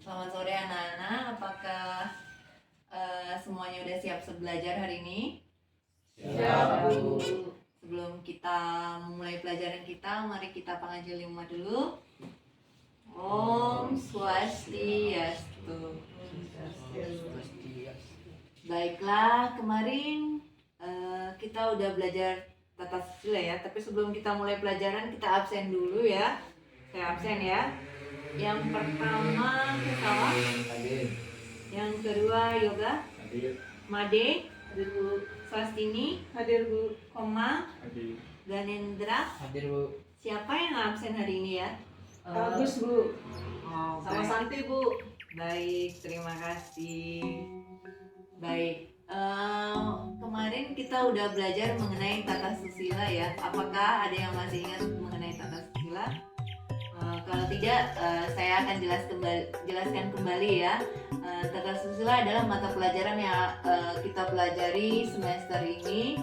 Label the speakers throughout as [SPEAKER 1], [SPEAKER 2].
[SPEAKER 1] Selamat sore anak-anak, apakah semuanya udah siap belajar hari ini?
[SPEAKER 2] Siap, Bu.
[SPEAKER 1] Sebelum kita memulai pelajaran kita, mari kita panggil lima dulu. Om Swastiastu. Baiklah, kemarin kita udah belajar tata susila ya, tapi sebelum kita mulai pelajaran kita absen dulu ya. Saya absen ya. Yang pertama Kesawa, yang kedua Yoga,
[SPEAKER 2] Hadir.
[SPEAKER 1] Made, hadir Bu. Swastini, hadir Bu. Koma,
[SPEAKER 2] Hadir.
[SPEAKER 1] Ganendra,
[SPEAKER 3] Hadir, Bu.
[SPEAKER 1] siapa yang absen hari ini ya?
[SPEAKER 4] Bagus, Bu.
[SPEAKER 1] Oh,
[SPEAKER 4] Sama
[SPEAKER 1] baik.
[SPEAKER 4] Santi, Bu.
[SPEAKER 1] Baik, terima kasih. Baik, kemarin kita udah belajar mengenai tata susila ya. Apakah ada yang masih ingat mengenai tata susila? Kalau tidak, saya akan jelaskan kembali ya. Tata susila adalah mata pelajaran yang kita pelajari semester ini.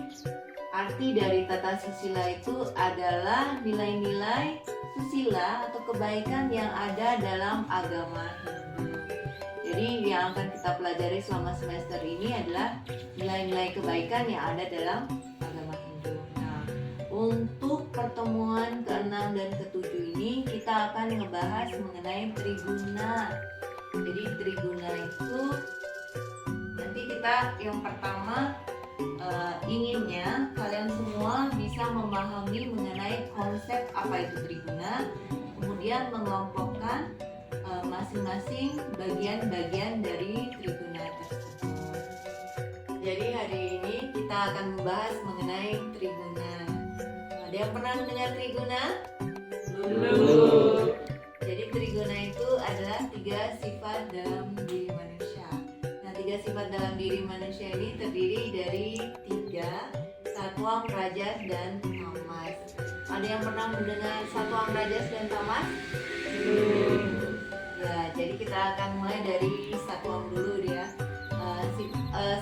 [SPEAKER 1] Arti dari tata susila itu adalah nilai-nilai susila atau kebaikan yang ada dalam agama Hindu. Jadi yang akan kita pelajari selama semester ini adalah nilai-nilai kebaikan yang ada dalam agama Hindu. Nah, untuk pertemuan ke-6 dan ke-7 ini kita akan ngebahas mengenai triguna. Jadi triguna itu nanti kita yang pertama inginnya kalian semua bisa memahami mengenai konsep apa itu triguna, kemudian mengelompokkan masing-masing bagian-bagian dari triguna tersebut. Jadi hari ini kita akan membahas mengenai triguna. Ada yang pernah mendengar triguna?
[SPEAKER 2] Belum.
[SPEAKER 1] Jadi triguna itu adalah 3 sifat dalam diri manusia. Nah, 3 sifat dalam diri manusia ini terdiri dari 3, Satwam, Rajas, dan Tamas. Ada yang pernah mendengar Satwam, Rajas, dan Tamas? Ya, jadi kita akan mulai dari Satwam dulu ya.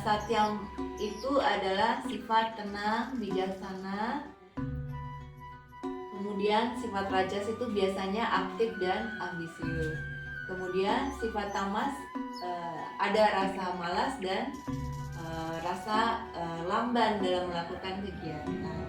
[SPEAKER 1] Satyam itu adalah sifat tenang, bijaksana. Kemudian sifat Rajas itu biasanya aktif dan ambisius. Kemudian sifat Tamas ada rasa malas dan rasa lamban dalam melakukan kegiatan.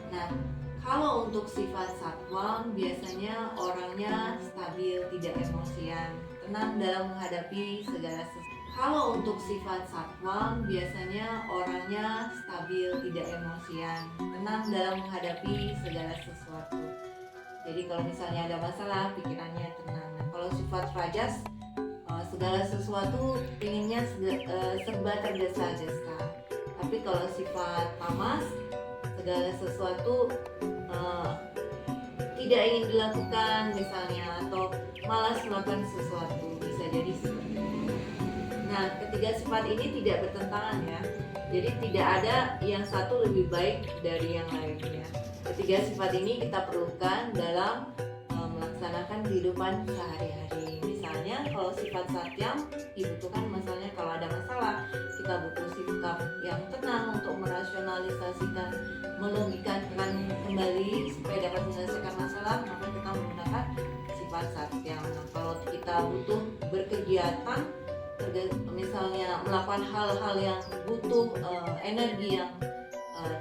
[SPEAKER 1] Nah, kalau untuk sifat Satwam biasanya orangnya stabil, tidak emosian, tenang dalam menghadapi segala sesuatu. Kalau untuk sifat Satwam biasanya orangnya stabil, tidak emosian, tenang dalam menghadapi segala sesuatu. Jadi kalau misalnya ada masalah, pikirannya tenang. Nah, kalau sifat Rajas, segala sesuatu inginnya serba tergesa-gesa. Tapi kalau sifat Tamas, segala sesuatu tidak ingin dilakukan misalnya, atau malas melakukan sesuatu, bisa jadi seperti itu. Nah, ketiga sifat ini tidak bertentangan ya. Jadi tidak ada yang satu lebih baik dari yang lainnya. Ketiga sifat ini kita perlukan dalam melaksanakan kehidupan sehari-hari. Misalnya kalau sifat Satyam dibutuhkan misalnya kalau ada masalah, kita butuh sikap yang tenang untuk merasionalisasikan, melogikakan kembali supaya dapat menyelesaikan masalah, maka kita menggunakan sifat Satyam. Nah, kalau kita butuh berkegiatan, misalnya melakukan hal-hal yang butuh energi yang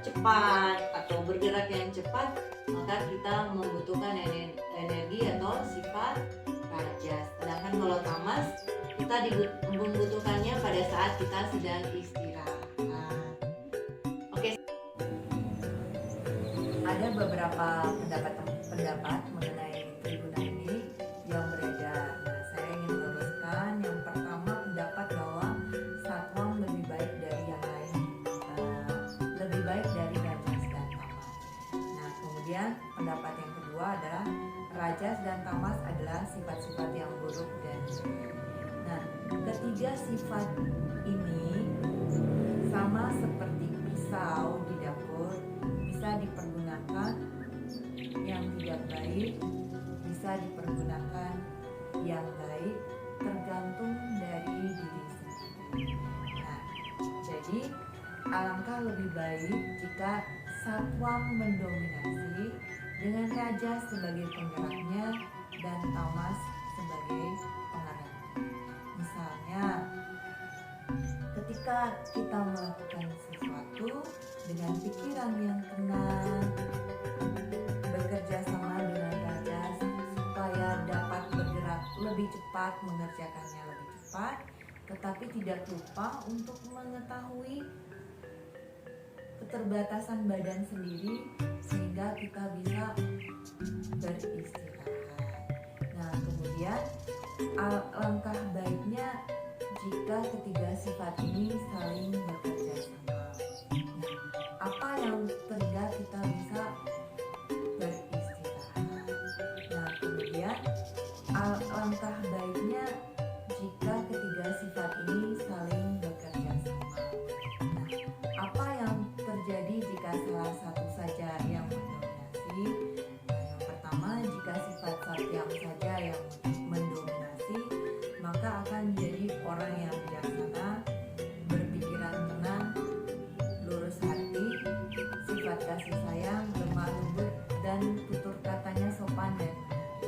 [SPEAKER 1] cepat atau bergerak yang cepat, maka kita membutuhkan energi atau sifat Rajas. Sedangkan kalau Tamas, kita membutuhkannya pada saat kita sedang istirahat. Oke. Ada beberapa pendapat mengenai triguna ini yang beredar. Nah, saya ingin meluruskan. Yang pertama, pendapat bahwa Satwam lebih baik dari yang lain, lebih baik dari Rajas dan Tamas. Nah, kemudian pendapat yang kedua adalah Rajas dan Tamas adalah sifat-sifat yang buruk dan jelek. Nah, ketiga sifat ini sama seperti pisau di dapur, bisa dipergunakan yang tidak baik, bisa dipergunakan yang baik, tergantung dari diri sendiri. Nah, jadi alangkah lebih baik jika Satwam mendominasi dengan Rajas sebagai penggeraknya dan Tamas sebagai pengarahnya.
[SPEAKER 3] Misalnya, ketika kita melakukan sesuatu dengan pikiran yang tenang, bekerja sama dengan rajas supaya dapat bergerak lebih cepat, mengerjakannya lebih cepat, tetapi tidak lupa untuk mengetahui keterbatasan badan sendiri sehingga kita bisa beristirahat. Nah, kemudian alangkah baiknya jika ketiga sifat ini saling bekerja sama. Nah, apa yang terjadi kita bisa beristirahat. Nah, kemudian alangkah baiknya jika ketiga sifat ini saling bekerja sama. Nah, apa yang terjadi jika salah satu saja yang mendominasi? Nah, yang pertama, jika sifat yang saja yang mendominasi, maka akan menjadi orang yang bijaksana, berpikiran tenang, lurus hati, sifat kasih sayang, lemah lembut, dan tutur katanya sopan dan menarik.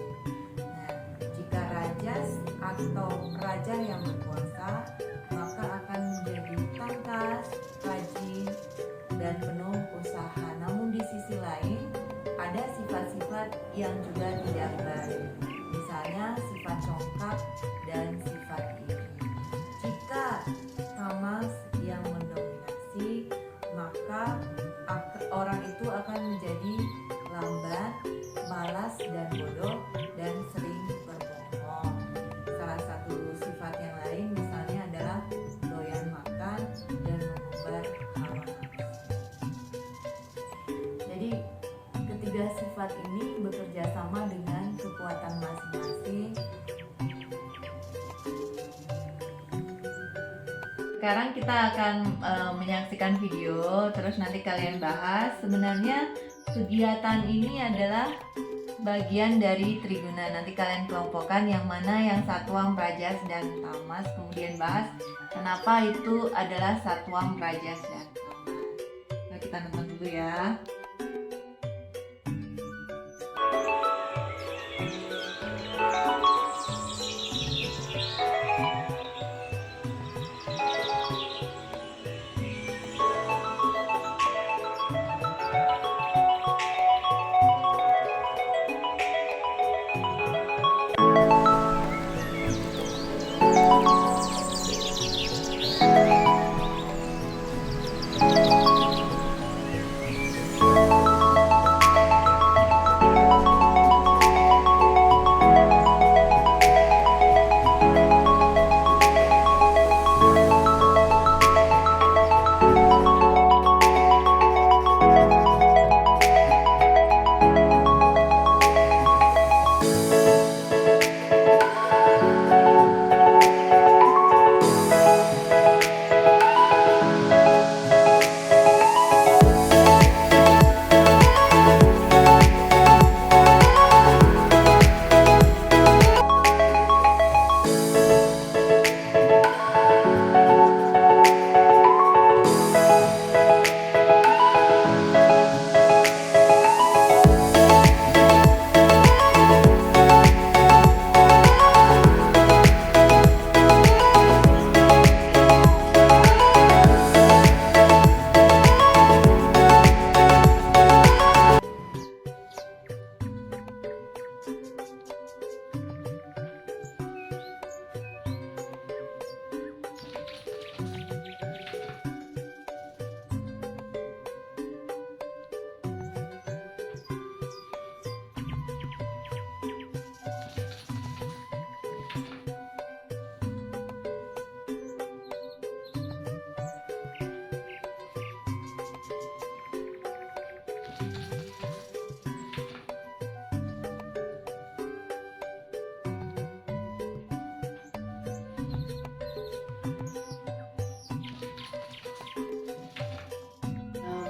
[SPEAKER 3] Nah, jika rajas atau raja yang berkuasa, maka akan menjadi tangkas, rajin, dan penuh usaha. Namun di sisi lain, ada sifat-sifat yang juga tidak baik. Misalnya sifat congkak dan sifat iri. Jika tamas yang mendominasi, maka orang itu akan menjadi lambat, malas dan bodoh, dan sering berbohong. Salah satu sifat yang lain misalnya adalah doyan makan dan mengumbar hawa nafsu. Jadi ketiga sifat ini bekerja sama dengan kekuatan masing-masing.
[SPEAKER 1] Sekarang kita akan menyaksikan video, terus nanti kalian bahas. Sebenarnya kegiatan ini adalah bagian dari Triguna. Nanti kalian kelompokkan yang mana yang Satwam, Rajas, dan Tamas. Kemudian bahas kenapa itu adalah Satwam, Rajas, dan Tamas. Nah, kita nonton dulu ya.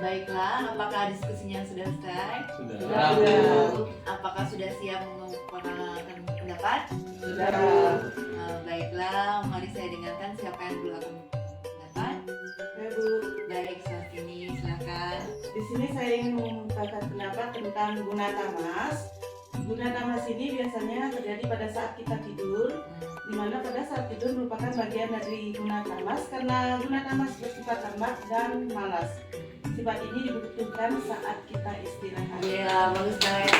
[SPEAKER 1] Baiklah, apakah diskusinya sudah selesai?
[SPEAKER 2] Sudah.
[SPEAKER 1] Apakah sudah siap mengungkapkan pendapat?
[SPEAKER 2] Sudah.
[SPEAKER 1] Baiklah, mari saya dengarkan siapa yang dulu akan pendapat.
[SPEAKER 4] Ya, Bu.
[SPEAKER 1] Baik, saat ini silakan.
[SPEAKER 4] Di sini saya ingin mengungkapkan pendapat tentang guna tamas. Guna tamas ini biasanya terjadi pada saat kita tidur. di mana pada saat tidur merupakan bagian dari guna tamas karena guna tamas bersifat lambat dan malas. Sifat ini dibutuhkan saat kita istirahat.
[SPEAKER 1] Iya, bagus banget.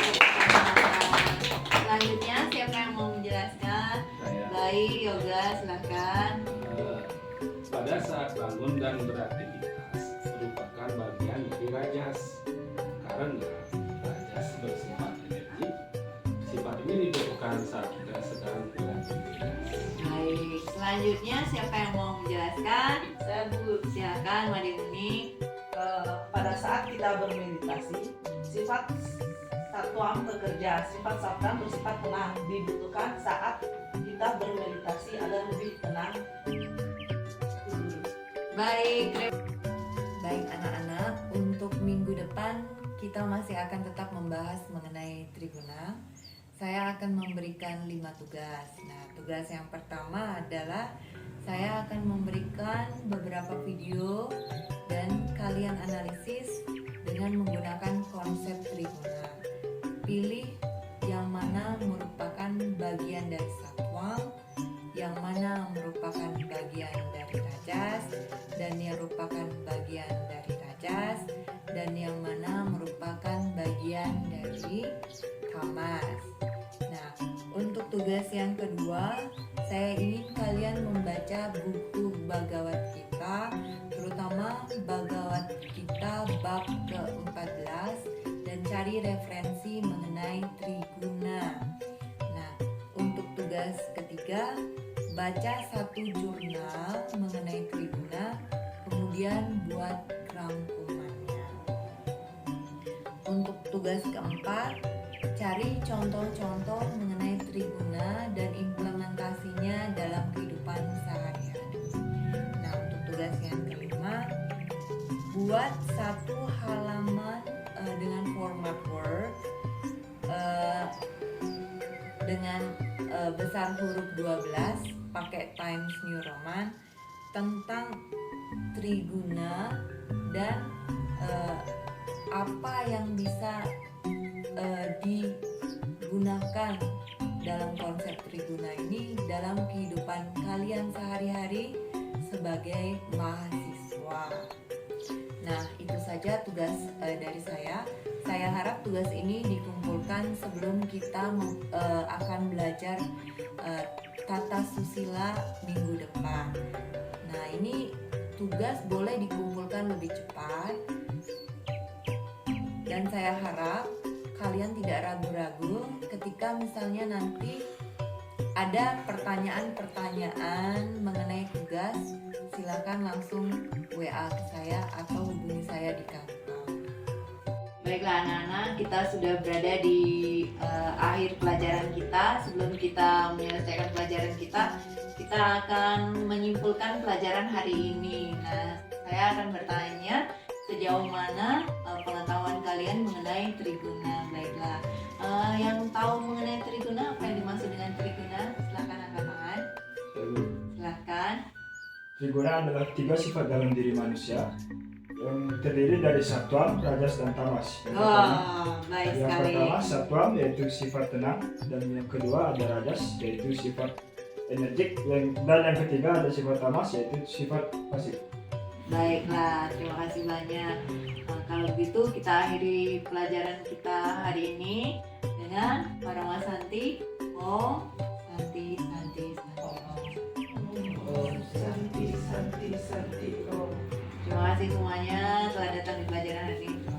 [SPEAKER 1] Selanjutnya siapa yang mau menjelaskan?
[SPEAKER 2] Saya
[SPEAKER 1] Baik, Yoga, silakan.
[SPEAKER 2] pada saat bangun dan beraktivitas merupakan bagian dari rajas. Karena rajas bersifat energi, sifat ini dibutuhkan saat kita sedang beraktivitas.
[SPEAKER 1] Baik, selanjutnya siapa yang mau menjelaskan?
[SPEAKER 5] Saya Bu,
[SPEAKER 1] Silakan, Madimuni.
[SPEAKER 5] pada saat kita bermeditasi, sifat satuam bekerja, sifat sabdam bersifat tenang, dibutuhkan saat kita bermeditasi agar lebih tenang.
[SPEAKER 1] Baik,
[SPEAKER 3] Baik anak-anak, untuk minggu depan kita masih akan tetap membahas mengenai triguna. Saya akan memberikan 5 tugas. Nah, tugas yang pertama adalah saya akan memberikan beberapa video dan kalian analisis dengan menggunakan konsep triguna. Pilih yang mana merupakan bagian dari satwam, yang mana merupakan bagian dari rajas, dan yang merupakan bagian dari rajas, dan yang mana merupakan bagian dari tamas. Nah, untuk tugas yang kedua, saya ingin kalian membaca buku Bhagavad Gita, terutama Bhagavad Gita bab ke-14, dan cari referensi mengenai triguna. Nah, untuk tugas ketiga, baca satu jurnal mengenai triguna, kemudian buat rangkumannya. Untuk tugas keempat, cari contoh-contoh mengenai triguna dan implementasinya dalam kehidupan sehari-hari. Nah, untuk tugas yang kelima, buat satu halaman dengan format Word dengan besar huruf 12 pakai Times New Roman tentang triguna dan apa yang bisa digunakan dalam konsep triguna ini dalam kehidupan kalian sehari-hari sebagai mahasiswa. Nah, itu saja tugas dari saya. Saya harap tugas ini dikumpulkan sebelum kita akan belajar tata susila minggu depan. Nah, ini tugas boleh dikumpulkan lebih cepat. Dan saya harap kalian tidak ragu-ragu ketika misalnya nanti ada pertanyaan-pertanyaan mengenai tugas, silakan langsung WA ke saya atau hubungi saya di kantor.
[SPEAKER 1] baiklah anak-anak, kita sudah berada di akhir pelajaran kita. Sebelum kita menyelesaikan pelajaran kita akan menyimpulkan pelajaran hari ini. Nah, saya akan bertanya sejauh mana pengetahuan kalian mengenai triguna. Baiklah, yang tahu mengenai triguna, apa yang dimaksud dengan triguna? Silakan angkat tangan. Silakan.
[SPEAKER 6] Triguna adalah 3 sifat dalam diri manusia yang terdiri dari satwam, rajas, dan tamas.
[SPEAKER 1] Baik
[SPEAKER 6] Yang
[SPEAKER 1] sekali.
[SPEAKER 6] pertama satwam yaitu sifat tenang, dan yang kedua ada rajas yaitu sifat energik, dan yang ketiga ada sifat tamas yaitu sifat pasif.
[SPEAKER 1] Baiklah, terima kasih banyak. Kalau begitu kita akhiri pelajaran kita hari ini dengan Parama Santi. Om Santi Santi Santi Om.
[SPEAKER 5] Om Santi Santi Santi Om.
[SPEAKER 1] Terima kasih semuanya telah datang di pelajaran hari ini.